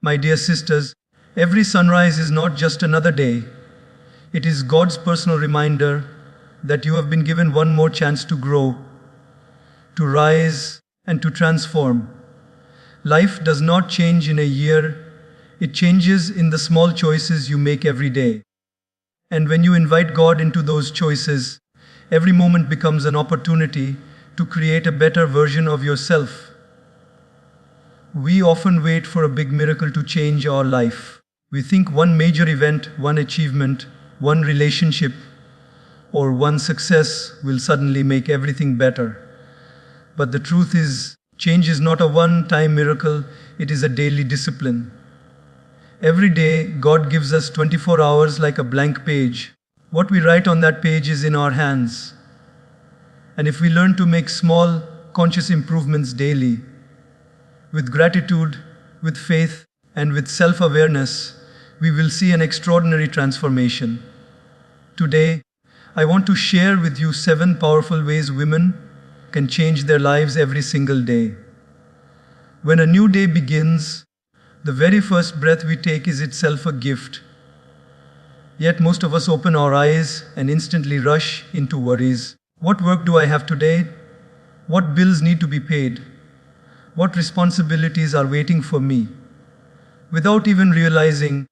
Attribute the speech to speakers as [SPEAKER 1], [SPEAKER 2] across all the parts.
[SPEAKER 1] My dear sisters, every sunrise is not just another day. It is God's personal reminder that you have been given one more chance to grow, to rise, and to transform. Life does not change in a year, it changes in the small choices you make every day. And when you invite God into those choices, every moment becomes an opportunity to create a better version of yourself. We often wait for a big miracle to change our life. We think one major event, one achievement, one relationship, or one success will suddenly make everything better. But the truth is, change is not a one-time miracle, it is a daily discipline. Every day, God gives us 24 hours like a blank page. What we write on that page is in our hands. And if we learn to make small, conscious improvements daily, with gratitude, with faith, and with self-awareness, we will see an extraordinary transformation. Today, I want to share with you 7 powerful ways women can change their lives every single day. When a new day begins, the very first breath we take is itself a gift. Yet most of us open our eyes and instantly rush into worries. What work do I have today? What bills need to be paid? What responsibilities are waiting for me? Without even realizing,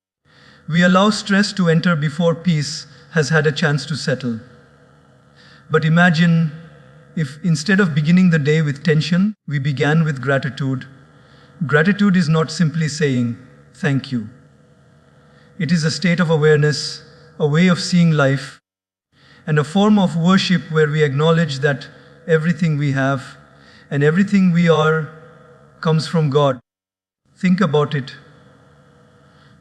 [SPEAKER 1] we allow stress to enter before peace has had a chance to settle. But imagine if instead of beginning the day with tension, we began with gratitude. Gratitude is not simply saying, "Thank you." It is a state of awareness, a way of seeing life, and a form of worship where we acknowledge that everything we have and everything we are comes from God. Think about it.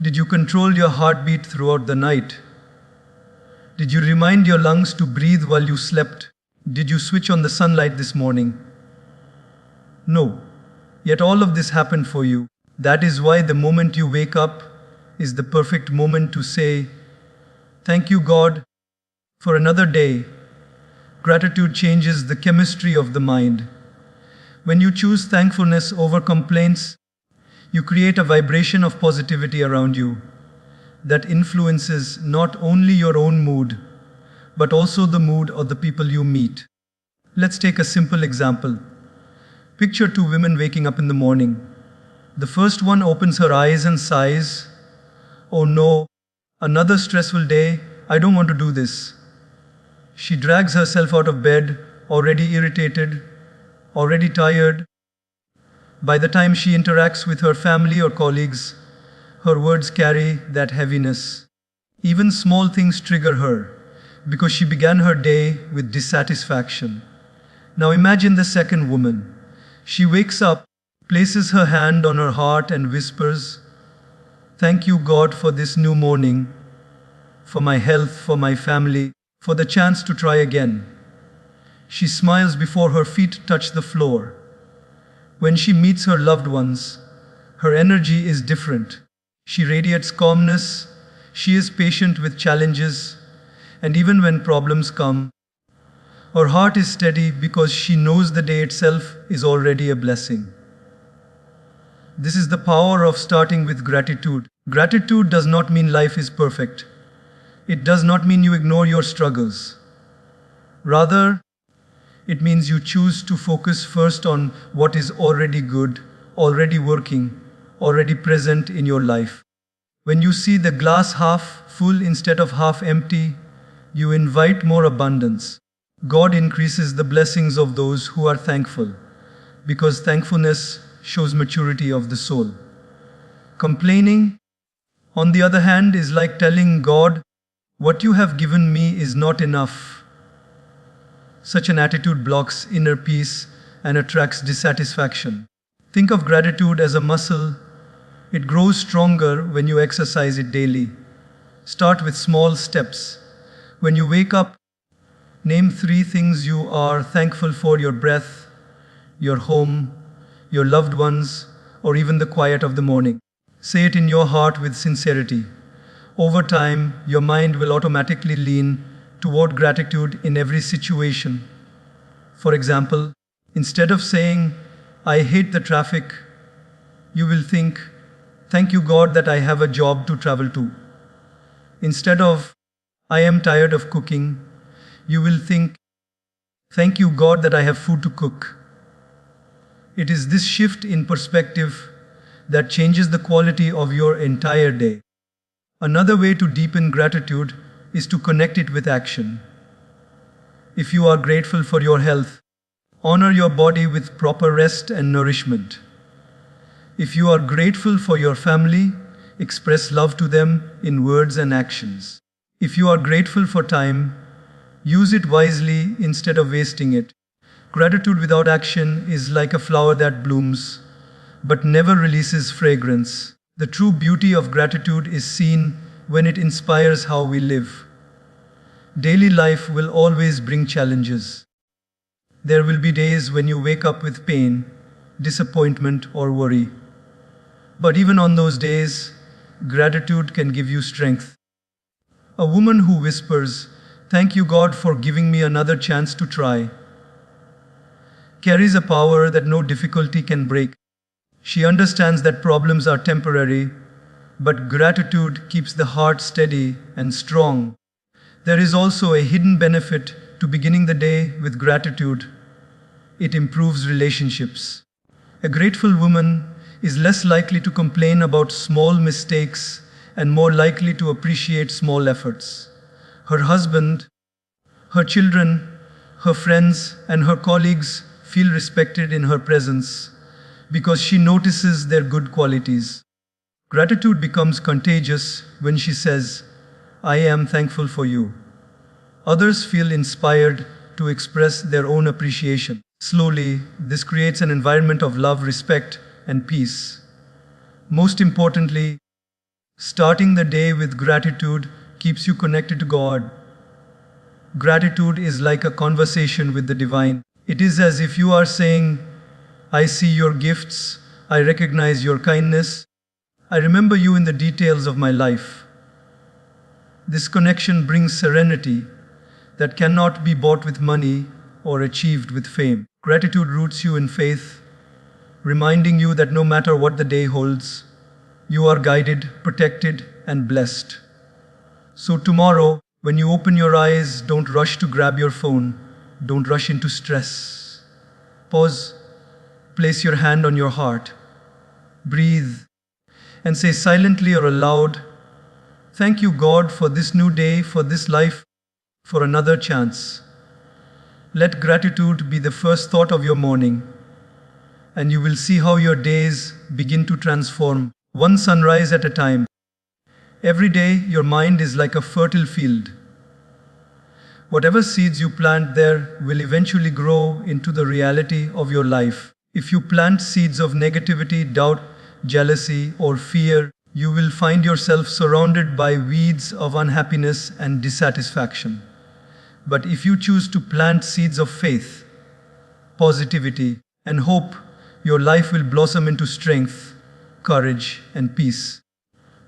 [SPEAKER 1] Did you control your heartbeat throughout the night? Did you remind your lungs to breathe while you slept? Did you switch on the sunlight this morning? No. Yet all of this happened for you. That is why the moment you wake up is the perfect moment to say, "Thank you, God, for another day." Gratitude changes the chemistry of the mind. When you choose thankfulness over complaints, you create a vibration of positivity around you that influences not only your own mood, but also the mood of the people you meet. Let's take a simple example. Picture 2 women waking up in the morning. The first one opens her eyes and sighs, "Oh no, another stressful day, I don't want to do this." She drags herself out of bed, already irritated, already tired. By the time she interacts with her family or colleagues, her words carry that heaviness. Even small things trigger her, because she began her day with dissatisfaction. Now imagine the second woman. She wakes up, places her hand on her heart and whispers, "Thank you, God, for this new morning, for my health, for my family, for the chance to try again." She smiles before her feet touch the floor. When she meets her loved ones, her energy is different. She radiates calmness, she is patient with challenges, and even when problems come, her heart is steady because she knows the day itself is already a blessing. This is the power of starting with gratitude. Gratitude does not mean life is perfect. It does not mean you ignore your struggles. Rather, it means you choose to focus first on what is already good, already working, already present in your life. When you see the glass half full instead of half empty, you invite more abundance. God increases the blessings of those who are thankful, because thankfulness shows maturity of the soul. Complaining, on the other hand, is like telling God, "What you have given me is not enough." Such an attitude blocks inner peace and attracts dissatisfaction. Think of gratitude as a muscle. It grows stronger when you exercise it daily. Start with small steps. When you wake up, name 3 things you are thankful for: your breath, your home, your loved ones, or even the quiet of the morning. Say it in your heart with sincerity. Over time, your mind will automatically lean toward gratitude in every situation. For example, instead of saying, "I hate the traffic," you will think, Thank you, God, that I have a job to travel to. Instead of, I am tired of cooking, you will think, thank you, God, that I have food to cook. It is this shift in perspective that changes the quality of your entire day. Another way to deepen gratitude is to connect it with action. If you are grateful for your health, honor your body with proper rest and nourishment. If you are grateful for your family, express love to them in words and actions. If you are grateful for time, use it wisely instead of wasting it. Gratitude without action is like a flower that blooms, but never releases fragrance. The true beauty of gratitude is seen when it inspires how we live. Daily life will always bring challenges. There will be days when you wake up with pain, disappointment, or worry. But even on those days, gratitude can give you strength. A woman who whispers, "Thank you, God, for giving me another chance to try," carries a power that no difficulty can break. She understands that problems are temporary, but gratitude keeps the heart steady and strong. There is also a hidden benefit to beginning the day with gratitude. It improves relationships. A grateful woman is less likely to complain about small mistakes and more likely to appreciate small efforts. Her husband, her children, her friends, and her colleagues feel respected in her presence because she notices their good qualities. Gratitude becomes contagious when she says, "I am thankful for you." Others feel inspired to express their own appreciation. Slowly, this creates an environment of love, respect, and peace. Most importantly, starting the day with gratitude keeps you connected to God. Gratitude is like a conversation with the divine. It is as if you are saying, "I see your gifts, I recognize your kindness, I remember you in the details of my life." This connection brings serenity that cannot be bought with money or achieved with fame. Gratitude roots you in faith, reminding you that no matter what the day holds, you are guided, protected, and blessed. So tomorrow, when you open your eyes, don't rush to grab your phone. Don't rush into stress. Pause, place your hand on your heart, breathe, and say silently or aloud, "Thank you, God, for this new day, for this life, for another chance." Let gratitude be the first thought of your morning, and you will see how your days begin to transform, one sunrise at a time. Every day, your mind is like a fertile field. Whatever seeds you plant there will eventually grow into the reality of your life. If you plant seeds of negativity, doubt, jealousy, or fear, you will find yourself surrounded by weeds of unhappiness and dissatisfaction. But if you choose to plant seeds of faith, positivity, and hope, your life will blossom into strength, courage, and peace.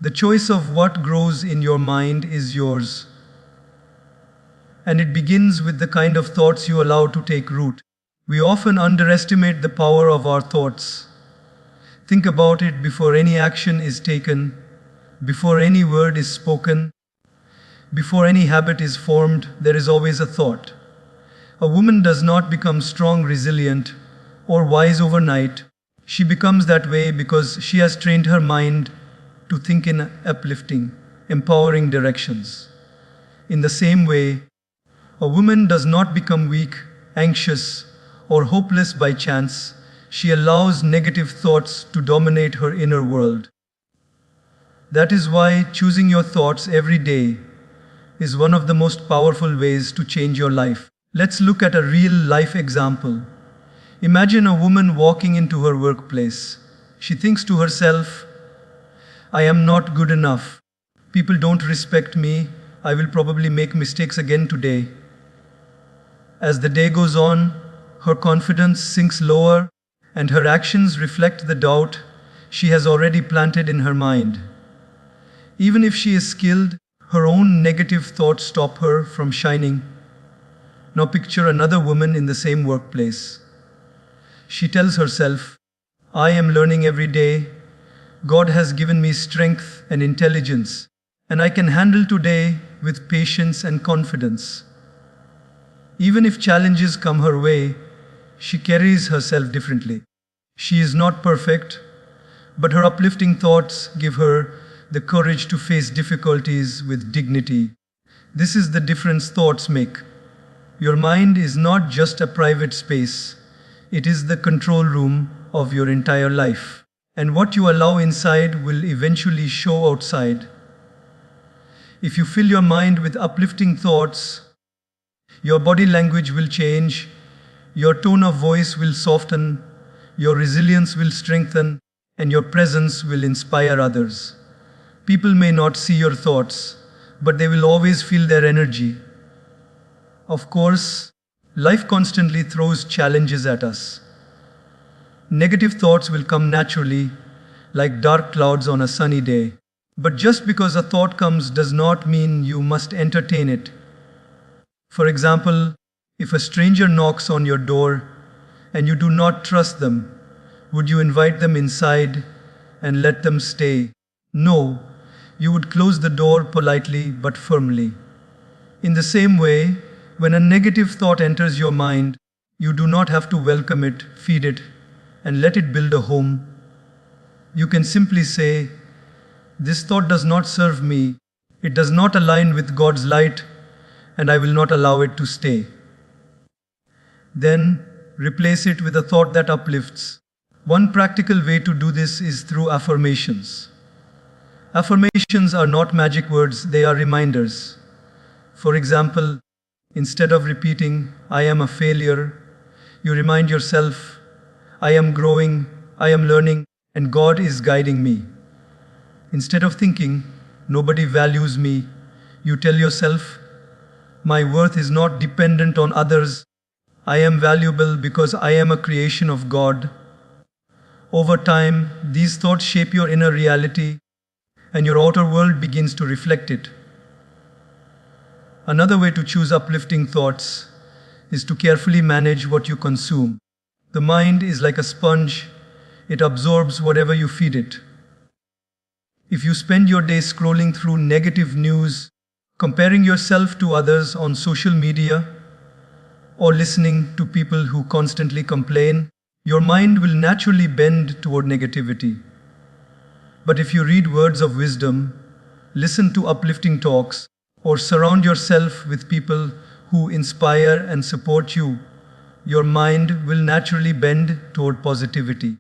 [SPEAKER 1] The choice of what grows in your mind is yours. And it begins with the kind of thoughts you allow to take root. We often underestimate the power of our thoughts. Think about it: before any action is taken, before any word is spoken, before any habit is formed, there is always a thought. A woman does not become strong, resilient, or wise overnight. She becomes that way because she has trained her mind to think in uplifting, empowering directions. In the same way, a woman does not become weak, anxious, or hopeless by chance. She allows negative thoughts to dominate her inner world. That is why choosing your thoughts every day is one of the most powerful ways to change your life. Let's look at a real life example. Imagine a woman walking into her workplace. She thinks to herself, "I am not good enough. People don't respect me. I will probably make mistakes again today." As the day goes on, her confidence sinks lower and her actions reflect the doubt she has already planted in her mind. Even if she is skilled, her own negative thoughts stop her from shining. Now picture another woman in the same workplace. She tells herself, "I am learning every day. God has given me strength and intelligence, and I can handle today with patience and confidence. Even if challenges come her way, she carries herself differently. She is not perfect, but her uplifting thoughts give her the courage to face difficulties with dignity. This is the difference thoughts make. Your mind is not just a private space, it is the control room of your entire life. And what you allow inside will eventually show outside. If you fill your mind with uplifting thoughts, your body language will change, your tone of voice will soften, your resilience will strengthen, and your presence will inspire others. People may not see your thoughts, but they will always feel their energy. Of course, life constantly throws challenges at us. Negative thoughts will come naturally, like dark clouds on a sunny day. But just because a thought comes does not mean you must entertain it. For example, if a stranger knocks on your door and you do not trust them, would you invite them inside and let them stay? No, you would close the door politely but firmly. In the same way, when a negative thought enters your mind, you do not have to welcome it, feed it, and let it build a home. You can simply say, "This thought does not serve me, it does not align with God's light, and I will not allow it to stay." Then, replace it with a thought that uplifts. One practical way to do this is through affirmations. Affirmations are not magic words, they are reminders. For example, instead of repeating, "I am a failure," you remind yourself, "I am growing, I am learning, and God is guiding me." Instead of thinking, "Nobody values me," you tell yourself, "My worth is not dependent on others. I am valuable because I am a creation of God." Over time, these thoughts shape your inner reality, and your outer world begins to reflect it. Another way to choose uplifting thoughts is to carefully manage what you consume. The mind is like a sponge, it absorbs whatever you feed it. If you spend your day scrolling through negative news, comparing yourself to others on social media, or listening to people who constantly complain, your mind will naturally bend toward negativity. But if you read words of wisdom, listen to uplifting talks, or surround yourself with people who inspire and support you, your mind will naturally bend toward positivity.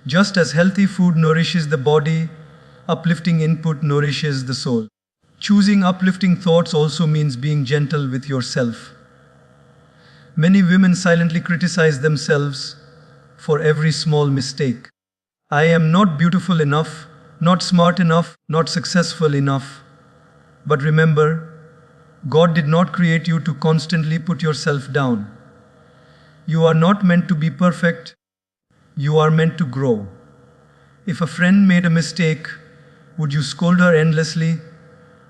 [SPEAKER 1] Just as healthy food nourishes the body, uplifting input nourishes the soul. Choosing uplifting thoughts also means being gentle with yourself. Many women silently criticize themselves for every small mistake. "I am not beautiful enough, not smart enough, not successful enough." But remember, God did not create you to constantly put yourself down. You are not meant to be perfect, you are meant to grow. If a friend made a mistake, would you scold her endlessly,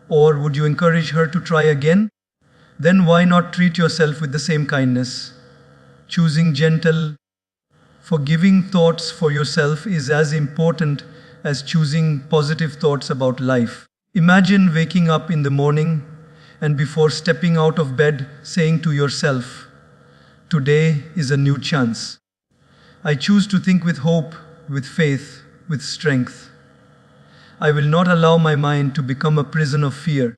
[SPEAKER 1] or would you encourage her to try again? Then why not treat yourself with the same kindness? Choosing gentle, forgiving thoughts for yourself is as important as choosing positive thoughts about life. Imagine waking up in the morning and before stepping out of bed saying to yourself, "Today is a new chance. I choose to think with hope, with faith, with strength. I will not allow my mind to become a prison of fear.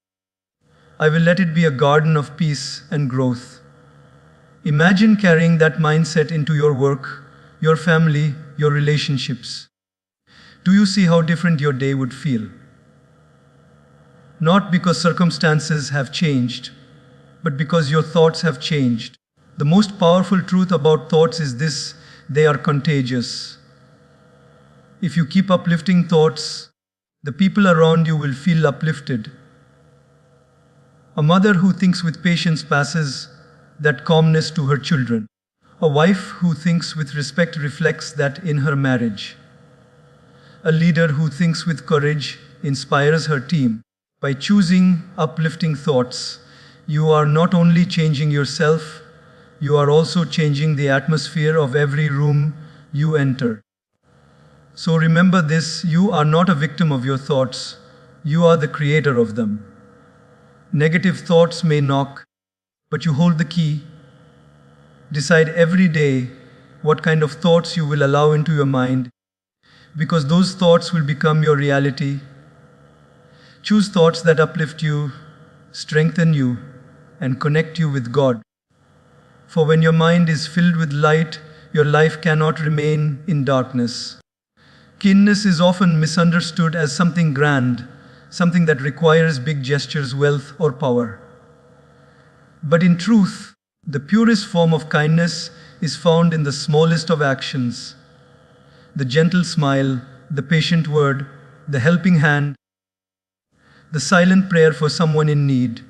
[SPEAKER 1] I will let it be a garden of peace and growth." Imagine carrying that mindset into your work, your family, your relationships. Do you see how different your day would feel? Not because circumstances have changed, but because your thoughts have changed. The most powerful truth about thoughts is this: they are contagious. If you keep uplifting thoughts, the people around you will feel uplifted. A mother who thinks with patience passes that calmness to her children. A wife who thinks with respect reflects that in her marriage. A leader who thinks with courage inspires her team. By choosing uplifting thoughts, you are not only changing yourself, you are also changing the atmosphere of every room you enter. So remember this: you are not a victim of your thoughts, you are the creator of them. Negative thoughts may knock, but you hold the key. Decide every day what kind of thoughts you will allow into your mind, because those thoughts will become your reality. Choose thoughts that uplift you, strengthen you, and connect you with God. For when your mind is filled with light, your life cannot remain in darkness. Kindness is often misunderstood as something grand, something that requires big gestures, wealth, or power. But in truth, the purest form of kindness is found in the smallest of actions: the gentle smile, the patient word, the helping hand, the silent prayer for someone in need.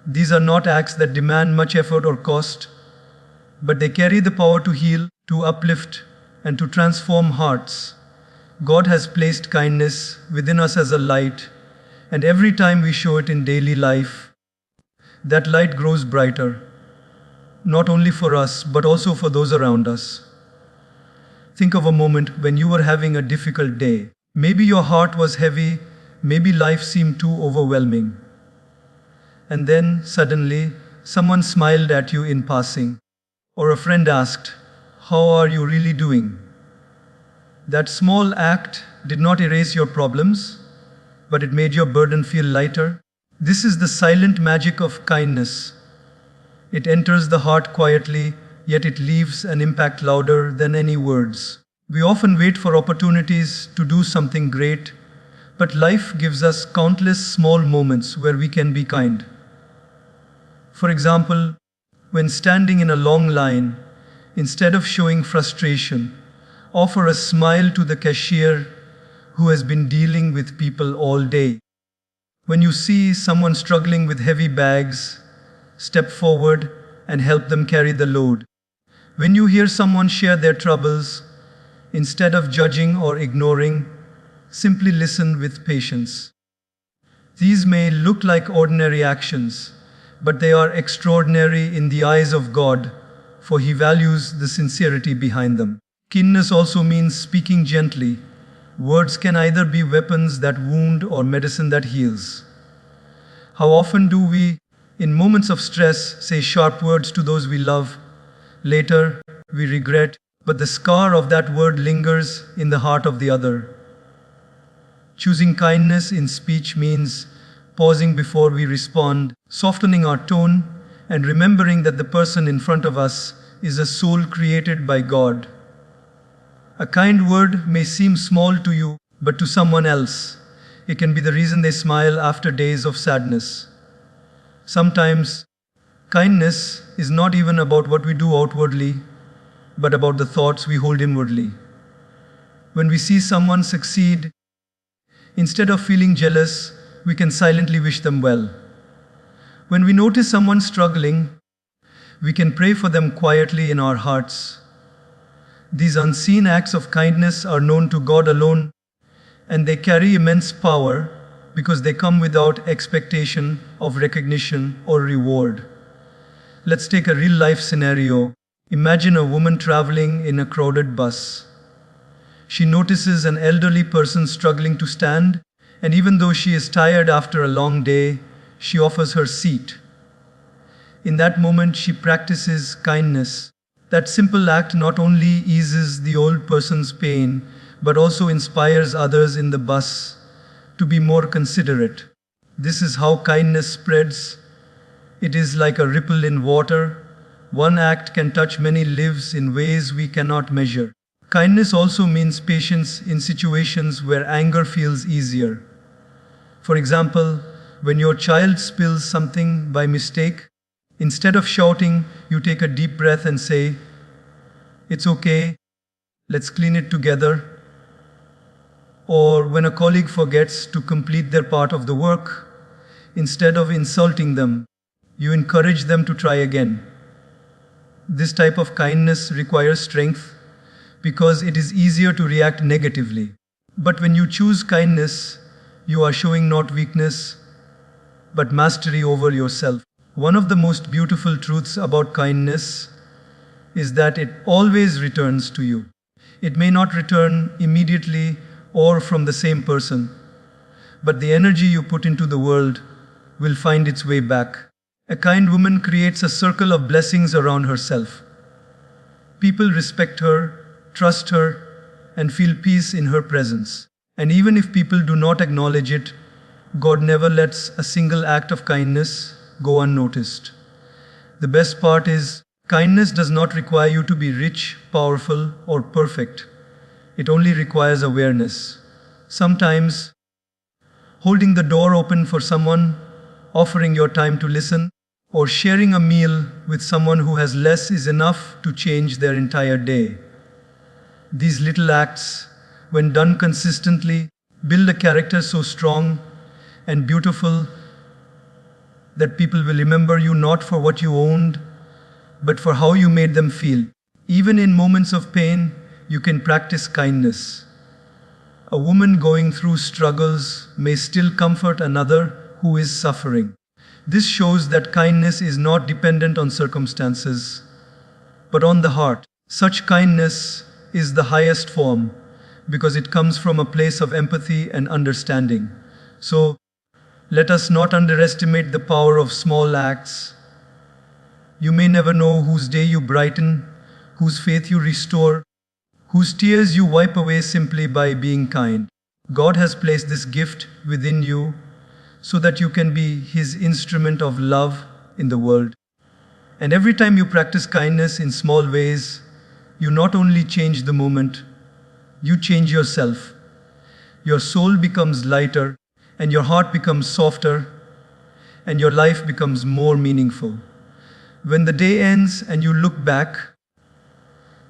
[SPEAKER 1] These are not acts that demand much effort or cost, but they carry the power to heal, to uplift, and to transform hearts. God has placed kindness within us as a light, and every time we show it in daily life, that light grows brighter, not only for us, but also for those around us. Think of a moment when you were having a difficult day. Maybe your heart was heavy, maybe life seemed too overwhelming. And then, suddenly, someone smiled at you in passing, or a friend asked, "How are you really doing?" That small act did not erase your problems, but it made your burden feel lighter. This is the silent magic of kindness. It enters the heart quietly, yet it leaves an impact louder than any words. We often wait for opportunities to do something great, but life gives us countless small moments where we can be kind. For example, when standing in a long line, instead of showing frustration, offer a smile to the cashier who has been dealing with people all day. When you see someone struggling with heavy bags, step forward and help them carry the load. When you hear someone share their troubles, instead of judging or ignoring, simply listen with patience. These may look like ordinary actions, but they are extraordinary in the eyes of God, for He values the sincerity behind them. Kindness also means speaking gently. Words can either be weapons that wound or medicine that heals. How often do we, in moments of stress, say sharp words to those we love? Later, we regret, but the scar of that word lingers in the heart of the other. Choosing kindness in speech means pausing before we respond, softening our tone, and remembering that the person in front of us is a soul created by God. A kind word may seem small to you, but to someone else, it can be the reason they smile after days of sadness. Sometimes, kindness is not even about what we do outwardly, but about the thoughts we hold inwardly. When we see someone succeed, instead of feeling jealous, we can silently wish them well. When we notice someone struggling, we can pray for them quietly in our hearts. These unseen acts of kindness are known to God alone, and they carry immense power because they come without expectation of recognition or reward. Let's take a real life scenario. Imagine a woman traveling in a crowded bus. She notices an elderly person struggling to stand, and even though she is tired after a long day, she offers her seat. In that moment, she practices kindness. That simple act not only eases the old person's pain, but also inspires others in the bus to be more considerate. This is how kindness spreads. It is like a ripple in water. One act can touch many lives in ways we cannot measure. Kindness also means patience in situations where anger feels easier. For example, when your child spills something by mistake, instead of shouting, you take a deep breath and say, "It's okay, let's clean it together." Or when a colleague forgets to complete their part of the work, instead of insulting them, you encourage them to try again. This type of kindness requires strength because it is easier to react negatively. But when you choose kindness, you are showing not weakness, but mastery over yourself. One of the most beautiful truths about kindness is that it always returns to you. It may not return immediately or from the same person, but the energy you put into the world will find its way back. A kind woman creates a circle of blessings around herself. People respect her, trust her, and feel peace in her presence. And even if people do not acknowledge it, God never lets a single act of kindness go unnoticed. The best part is, kindness does not require you to be rich, powerful, or perfect. It only requires awareness. Sometimes, holding the door open for someone, offering your time to listen, or sharing a meal with someone who has less is enough to change their entire day. These little acts, when done consistently, build a character so strong and beautiful that people will remember you not for what you owned, but for how you made them feel. Even in moments of pain, you can practice kindness. A woman going through struggles may still comfort another who is suffering. This shows that kindness is not dependent on circumstances, but on the heart. Such kindness is the highest form because it comes from a place of empathy and understanding. So, let us not underestimate the power of small acts. You may never know whose day you brighten, whose faith you restore, whose tears you wipe away simply by being kind. God has placed this gift within you so that you can be His instrument of love in the world. And every time you practice kindness in small ways, you not only change the moment, you change yourself. Your soul becomes lighter, and your heart becomes softer, and your life becomes more meaningful. When the day ends and you look back,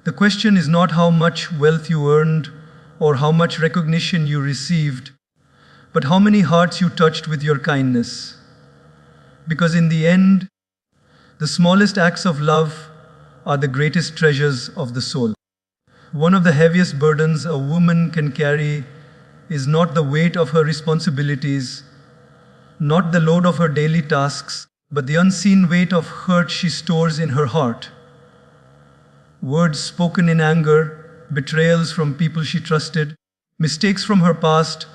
[SPEAKER 1] the question is not how much wealth you earned or how much recognition you received, but how many hearts you touched with your kindness. Because in the end, the smallest acts of love are the greatest treasures of the soul. One of the heaviest burdens a woman can carry is not the weight of her responsibilities, not the load of her daily tasks, but the unseen weight of hurt she stores in her heart. Words spoken in anger, betrayals from people she trusted, mistakes from her past,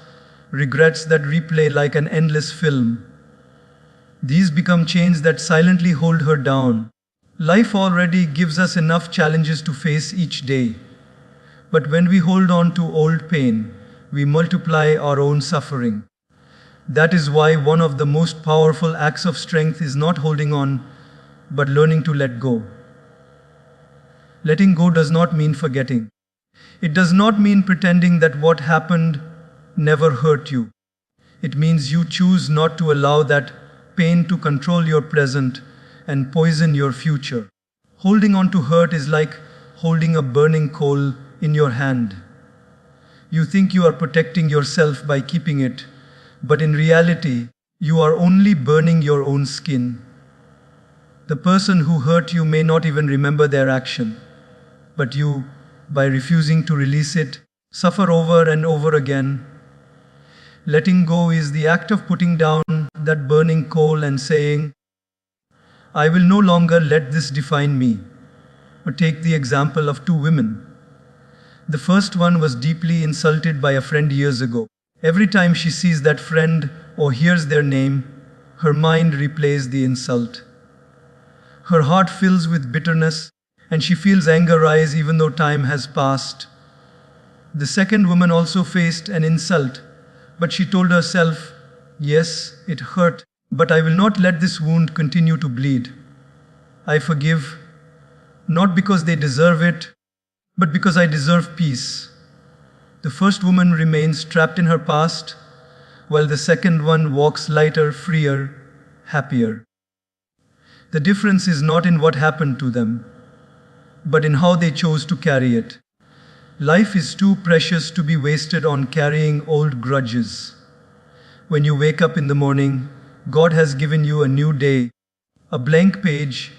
[SPEAKER 1] regrets that replay like an endless film. These become chains that silently hold her down. Life already gives us enough challenges to face each day. But when we hold on to old pain, we multiply our own suffering. That is why one of the most powerful acts of strength is not holding on, but learning to let go. Letting go does not mean forgetting. It does not mean pretending that what happened never hurt you. It means you choose not to allow that pain to control your present and poison your future. Holding on to hurt is like holding a burning coal in your hand. You think you are protecting yourself by keeping it, but in reality, you are only burning your own skin. The person who hurt you may not even remember their action, but you, by refusing to release it, suffer over and over again. Letting go is the act of putting down that burning coal and saying, I will no longer let this define me. Or take the example of two women. The first one was deeply insulted by a friend years ago. Every time she sees that friend or hears their name, her mind replays the insult. Her heart fills with bitterness, and she feels anger rise even though time has passed. The second woman also faced an insult, but she told herself, yes, it hurt, but I will not let this wound continue to bleed. I forgive, not because they deserve it, but because I deserve peace. The first woman remains trapped in her past, while the second one walks lighter, freer, happier. The difference is not in what happened to them, but in how they chose to carry it. Life is too precious to be wasted on carrying old grudges. When you wake up in the morning, God has given you a new day, a blank page,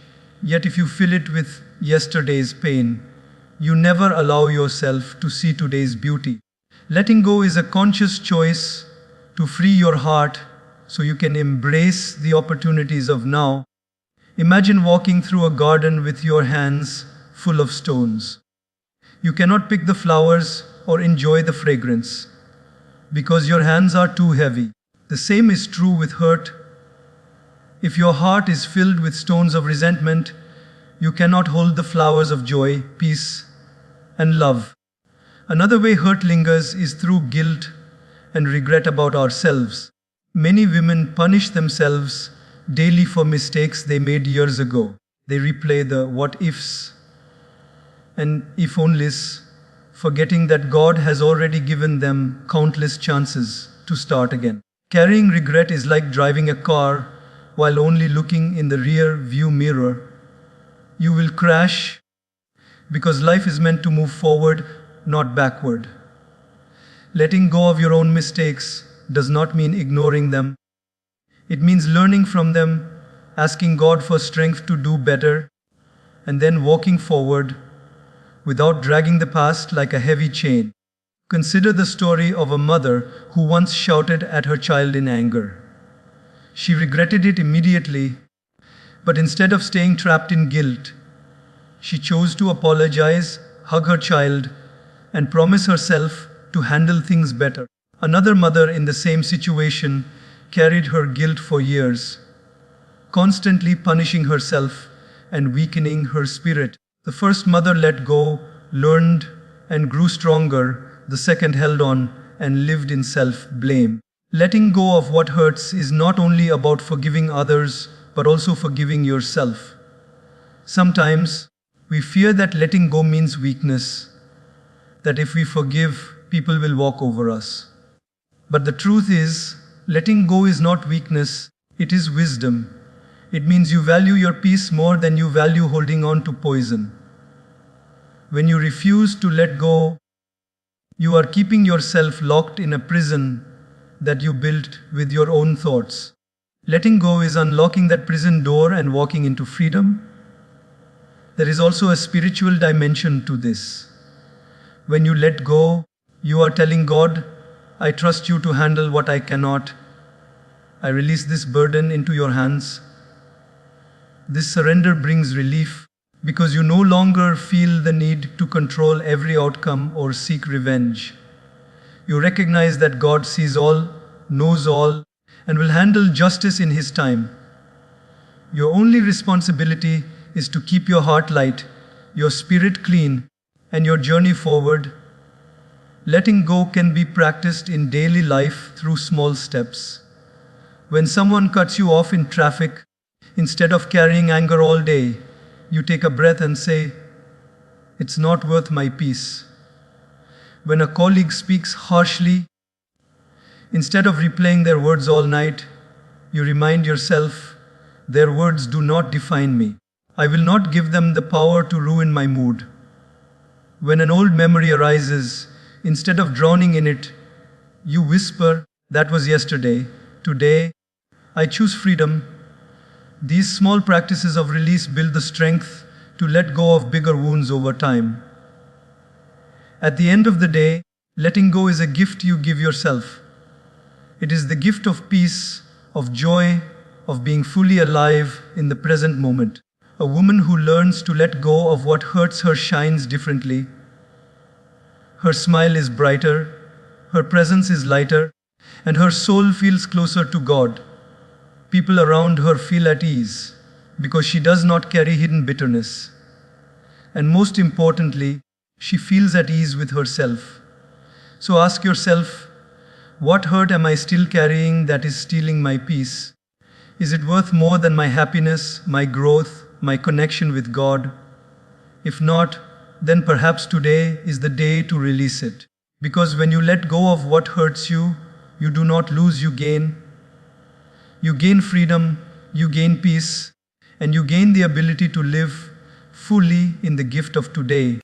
[SPEAKER 1] yet if you fill it with yesterday's pain, you never allow yourself to see today's beauty. Letting go is a conscious choice to free your heart so you can embrace the opportunities of now. Imagine walking through a garden with your hands full of stones. You cannot pick the flowers or enjoy the fragrance because your hands are too heavy. The same is true with hurt. If your heart is filled with stones of resentment, you cannot hold the flowers of joy, peace, and love. Another way hurt lingers is through guilt and regret about ourselves. Many women punish themselves daily for mistakes they made years ago. They replay the what ifs and if onlys, forgetting that God has already given them countless chances to start again. Carrying regret is like driving a car while only looking in the rear view mirror. You will crash because life is meant to move forward, not backward. Letting go of your own mistakes does not mean ignoring them. It means learning from them, asking God for strength to do better, and then walking forward without dragging the past like a heavy chain. Consider the story of a mother who once shouted at her child in anger. She regretted it immediately, but instead of staying trapped in guilt, she chose to apologize, hug her child, and promise herself to handle things better. Another mother in the same situation carried her guilt for years, constantly punishing herself and weakening her spirit. The first mother let go, learned, and grew stronger. The second held on and lived in self-blame. Letting go of what hurts is not only about forgiving others, but also forgiving yourself. Sometimes, we fear that letting go means weakness, that if we forgive, people will walk over us. But the truth is, letting go is not weakness, it is wisdom. It means you value your peace more than you value holding on to poison. When you refuse to let go, you are keeping yourself locked in a prison that you built with your own thoughts. Letting go is unlocking that prison door and walking into freedom. There is also a spiritual dimension to this. When you let go, you are telling God, I trust you to handle what I cannot. I release this burden into your hands. This surrender brings relief because you no longer feel the need to control every outcome or seek revenge. You recognize that God sees all, knows all, and will handle justice in His time. Your only responsibility is to keep your heart light, your spirit clean, and your journey forward. Letting go can be practiced in daily life through small steps. When someone cuts you off in traffic, instead of carrying anger all day, you take a breath and say, it's not worth my peace. When a colleague speaks harshly, instead of replaying their words all night, you remind yourself, their words do not define me. I will not give them the power to ruin my mood. When an old memory arises, instead of drowning in it, you whisper, that was yesterday. Today, I choose freedom. These small practices of release build the strength to let go of bigger wounds over time. At the end of the day, letting go is a gift you give yourself. It is the gift of peace, of joy, of being fully alive in the present moment. A woman who learns to let go of what hurts her shines differently. Her smile is brighter, her presence is lighter, and her soul feels closer to God. People around her feel at ease because she does not carry hidden bitterness. And most importantly, she feels at ease with herself. So ask yourself, what hurt am I still carrying that is stealing my peace? Is it worth more than my happiness, my growth, my connection with God? If not, then perhaps today is the day to release it. Because when you let go of what hurts you, you do not lose, you gain. You gain freedom, you gain peace, and you gain the ability to live fully in the gift of today.